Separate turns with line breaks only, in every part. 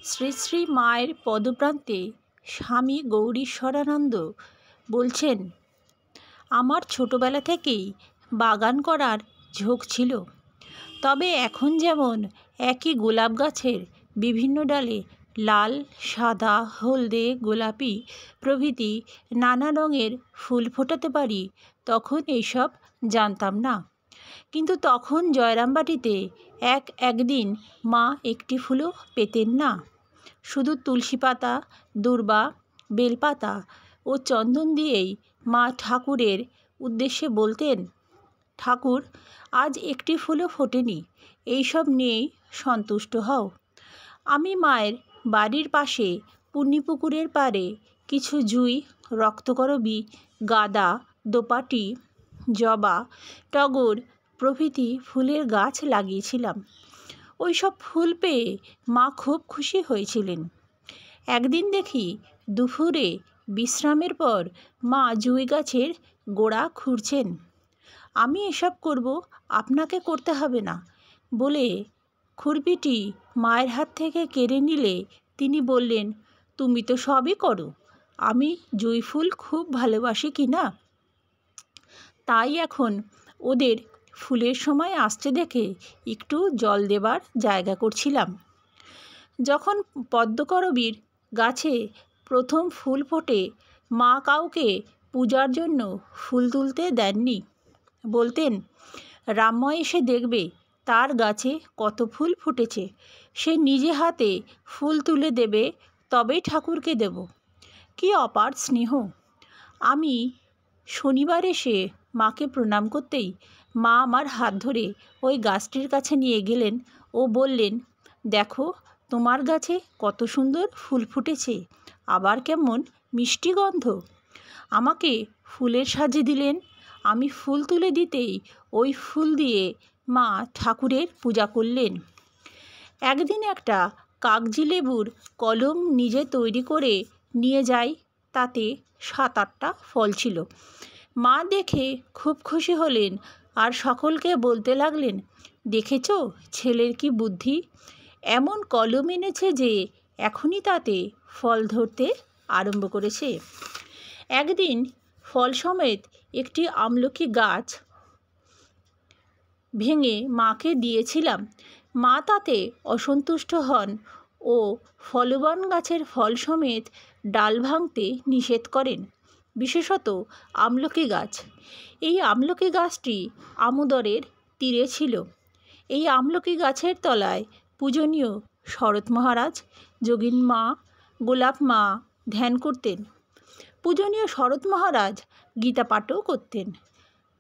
শ্রী শ্রী মায়ের পদপ্রান্তে স্বামী গৌরীশ্বরানন্দ বলছেন, আমার ছোটবেলা থেকেই বাগান করার ঝোঁক ছিল। তবে এখন যেমন একই গোলাপ গাছের বিভিন্ন ডালে লাল, সাদা, হলদে, গোলাপি প্রভৃতি নানা রঙের ফুল ফোটাতে পারি, তখন এইসব জানতাম না। কিন্তু তখন জয়রামবাটিতে একদিন মা একটি ফুলও পেতেন না। শুধু তুলসী পাতা, দূর্বা, বেলপাতা ও চন্দন দিয়েই মা ঠাকুরের উদ্দেশ্যে বলতেন, ঠাকুর, আজ একটি ফুলও ফোটেনি, এইসব নিয়েই সন্তুষ্ট হও। আমি মায়ের বাড়ির পাশে পুণ্যিপুকুরের পাড়ে কিছু জুঁই, রক্তকরবী, গাঁদা, দোপাটি, জবা, টগর প্রভৃতি ফুলের গাছ লাগিয়েছিলাম। ওইসব ফুল পেয়ে মা খুব খুশি হয়েছিলেন। একদিন দেখি দুপুরে বিশ্রামের পর মা জুঁই গাছের গোড়া খুঁড়ছেন। আমি এসব করব, আপনাকে করতে হবে না বলে খুরপিটি মায়ের হাত থেকে কেড়ে নিলে তিনি বললেন, তুমি তো সবই করো, আমি জুঁই ফুল খুব ভালোবাসি কি না, তাই এখন ওদের ফুলের সময় আসছে দেখে একটু জল দেবার জায়গা করছিলাম। যখন পদ্মকরবীর গাছে প্রথম ফুল ফোটে, মা কাউকে পূজার জন্য ফুল তুলতে দেননি। বলতেন, রামময় এসে দেখবে তার গাছে কত ফুল ফুটেছে, সে নিজে হাতে ফুল তুলে দেবে, তবেই ঠাকুরকে দেব। কি অপার স্নেহ! আমি শনিবার এসে মাকে প্রণাম করতেই মা আমার হাত ধরে ওই গাছটির কাছে নিয়ে গেলেন ও বললেন, দেখো তোমার গাছে কত সুন্দর ফুল ফুটেছে, আবার কেমন মিষ্টি গন্ধ। আমাকে ফুলের সাজে দিলেন। আমি ফুল তুলে দিতেই ওই ফুল দিয়ে মা ঠাকুরের পূজা করলেন। একদিন একটা কাগজি লেবুর কলম নিজে তৈরি করে নিয়ে যাই, তাতে 7-8টা ফল ছিল। মা দেখে খুব খুশি হলেন আর সকলকে বলতে লাগলেন, দেখেছ ছেলের কি বুদ্ধি, এমন কলম এনেছে যে এখনই তাতে ফল ধরতে আরম্ভ করেছে। একদিন ফল সমেত একটি আমলকি গাছ ভেঙে মাকে দিয়েছিলাম। মা তাতে অসন্তুষ্ট হন ও ফলবান গাছের ফল সমেত ডাল ভাঙতে নিষেধ করেন, বিশেষত আমলকি গাছ। এই আমলকি গাছটি আমোদরের তীরে ছিল। এই আমলকি গাছের তলায় পূজনীয় শরৎ মহারাজ, যোগিন মা, গোলাপ মা ধ্যান করতেন। পূজনীয় শরৎ মহারাজ গীতা পাঠও করতেন।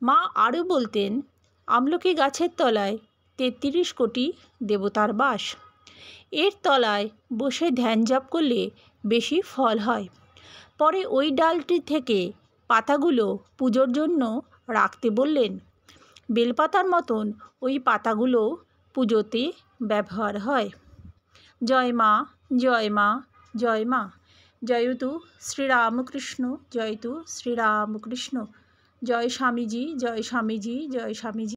মা আরও বলতেন, আমলকি গাছের তলায় 33 কোটি দেবতার বাস। এর তলায় বসে ধ্যান জপ করলে বেশি ফল হয়। পরে ওই ডালটি থেকে পাতাগুলো পুজোর জন্য রাখতে বললেন। বেলপাতার মতন ওই পাতাগুলো পুজোতে ব্যবহার হয়। জয় মা, জয় মা, জয় মা। জয়তু শ্রীরামকৃষ্ণ, জয়তু শ্রীরামকৃষ্ণ। জয় স্বামীজি, জয় স্বামীজি, জয় স্বামীজি।